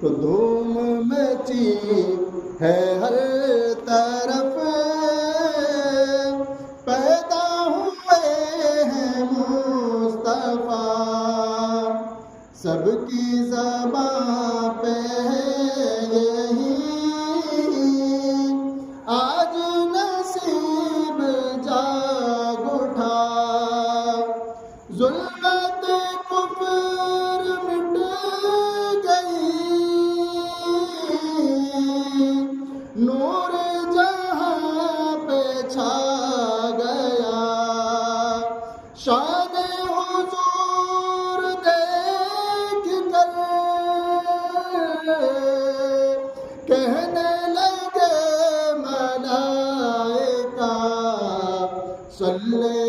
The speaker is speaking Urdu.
تو دھوم مچی ہے ہر طرف، پیدا ہوئے ہیں مصطفیٰ، سب کی زبان پہ یہی آج نصیب جاگ اٹھا، ظلمت کفر مٹ گئی، نور جہاں پہ چھا گیا، شان حضور دیکھ کر کہنے لگے ملائکہ صلی